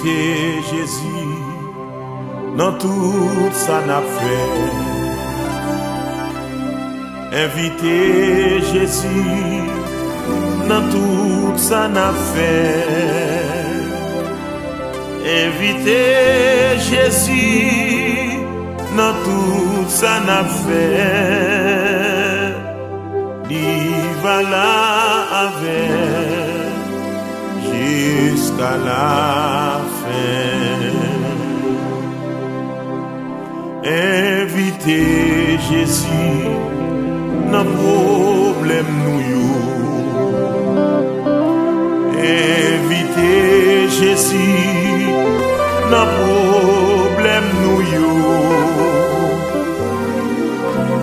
Inviter Jésus dans tout ça n'a fait. Inviter Jésus dans tout ça n'a fait. Inviter Jésus dans tout ça n'a fait. Il va là avec jusqu'à la fin. Inviter Jésus dans problème nous. Inviter Jésus dans problème nous.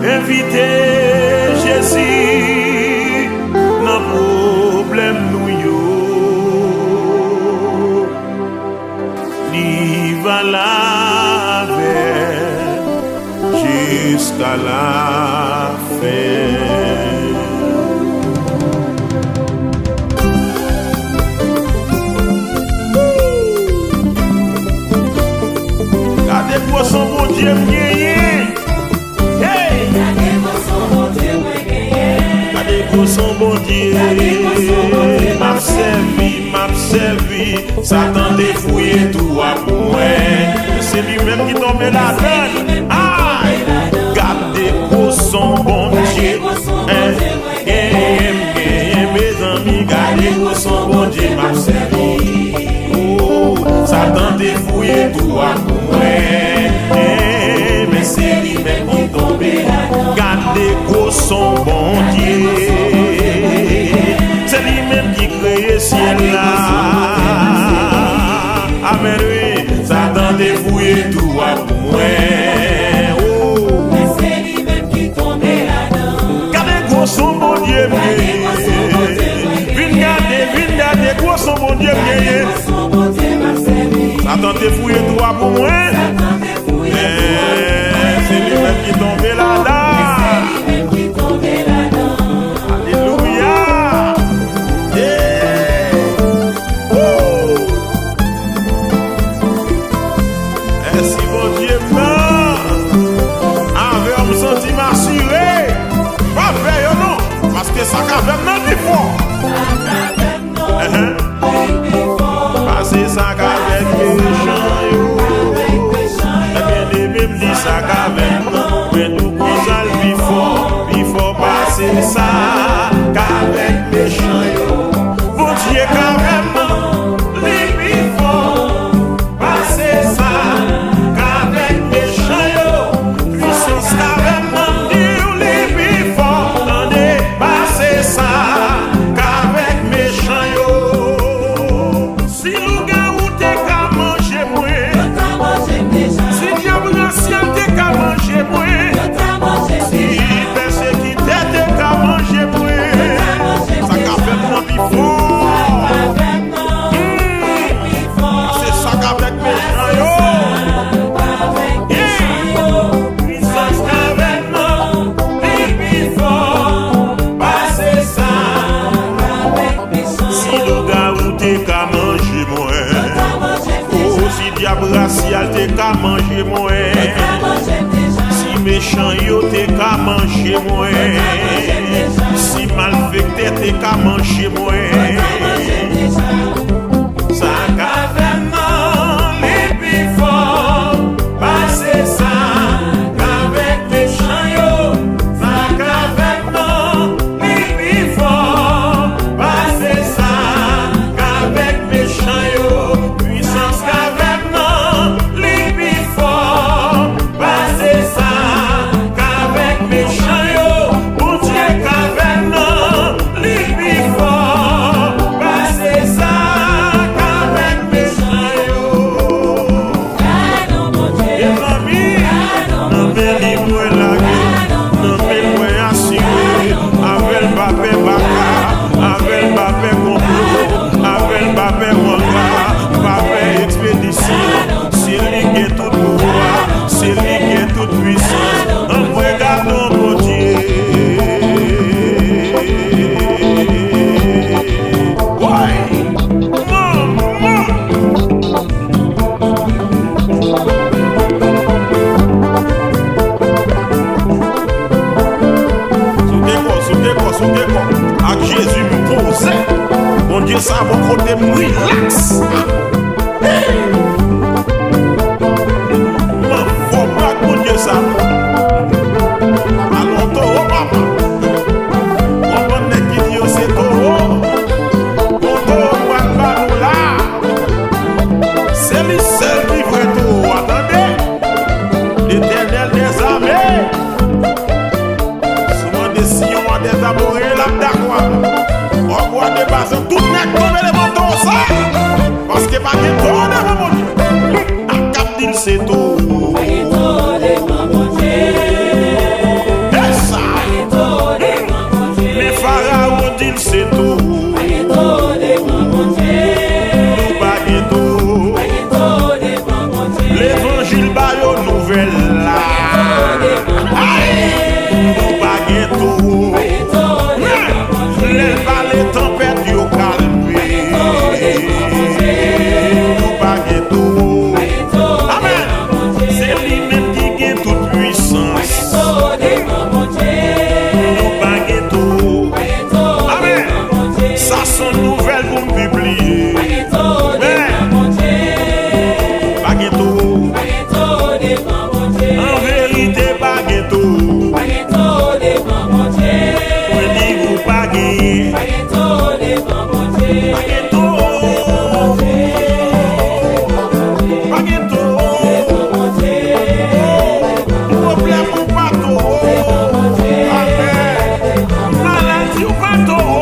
Inviter Jésus dans problème nous. Il va la jusqu'à la fin. Gardez-moi son bon Dieu m'gagné. Hey! Gardez-moi son bon Dieu m'gagné. Gardez-moi son bon Dieu. M'a servi, Satan défouillé tout à moi. C'est lui-même qui tombe la donne. Aïe! Gardez-moi son bon Dieu. Mes amis, gardez-moi son bon Dieu. M'a servi. Oh, Satan défouillé tout à moi. Mais c'est lui-même qui tombe là. Gardez-moi son bon Dieu. C'est lui-même qui crée ciel là. Amen, oui. Satan défouillé tout à moi. Oh. Mais c'est lui-même qui tombe là-dedans. Gardez-moi son bon Dieu. Viens garder, quoi son bon Dieu. Satan défouillé tout à moi. C'est lui-même qui tombe là-dedans. Ça caverne non plus fort. Passer ça avec méchant yo. Bien des même dit ça caverne. Mais nous qu'on ça le plus fort passer ça avec méchant yo. Bon Dieu caverne le plus fort passer ça avec méchant yo. Puissance caverne le plus fort passer ça qu'avec méchant yo. Si nous gars ou t'es qu'à manger moi, si diable ancien t'es qu'à manger moi, si persécuté t'es qu'à manger moi, ça qu'avec moi plus fort. C'est ça qu'avec méchant yo. Puissance qu'avec moi plus fort. Si le gars ou t'es qu'à manger moi, oh si diable racial t'es qu'à manger moi, si méchant yo t'es qu'à manger moi, si malfecté t'es qu'à manger moi, ça caverne les plus forts, passer ça qu'avec méchant yo, ça caverne les plus forts. Passer ça qu'avec méchant yo, puissance qu'avec les plus forts. Passer ça qu'avec méchant yo, bon Dieu qu'avec les plus forts. Jésus me posait. Mon Dieu, ça va côté me relax. Mon Dieu, ça. Allons, taureau, papa. On va mettre qui dit, c'est taureau. On taureau, papa, nous là. C'est lui seul qui vrai taureau. Attendez. L'Éternel des armées. Souvent des sillons à des aborés, là, d'accord. On voit des bases, tout n'est tombé les montons, ça. Parce que pas de temps, mon Dieu. À cap d'île, c'est tout. Les pharaons disent c'est tout. Nous baguettons. L'évangile baille aux nouvelles là. Nous baguettons. Les balles tempêtes yo calmé. Nous baguettons. Amen. C'est lui-même qui gagne toute puissance. Ça sont nouvelles pour me publier. Baguetto. En vérité, baguetto. On dit vous baguettez. Baguetto. Baguetto. Problème ou pas trop. Maladie ou pas trop.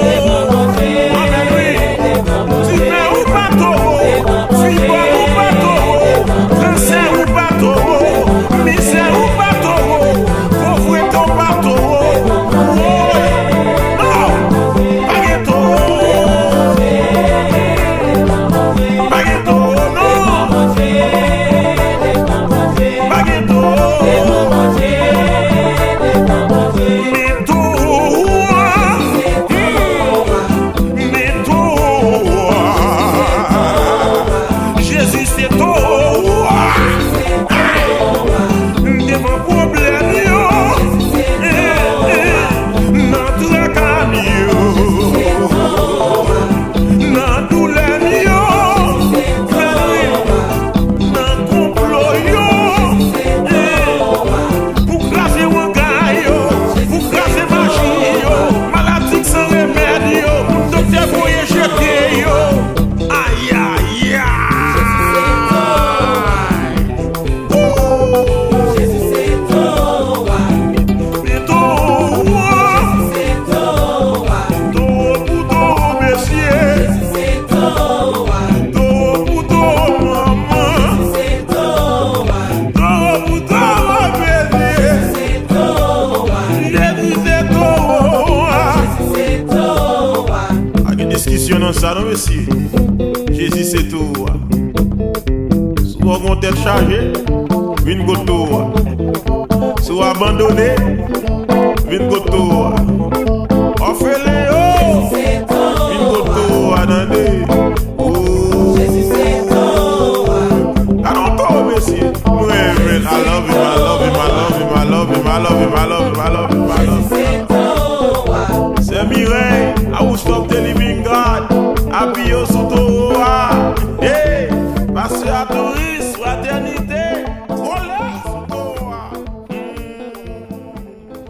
Ça non monsieur, Jésus c'est tout. Soit on tête chargée, une goto. Soit abandonné, une goto. On fait les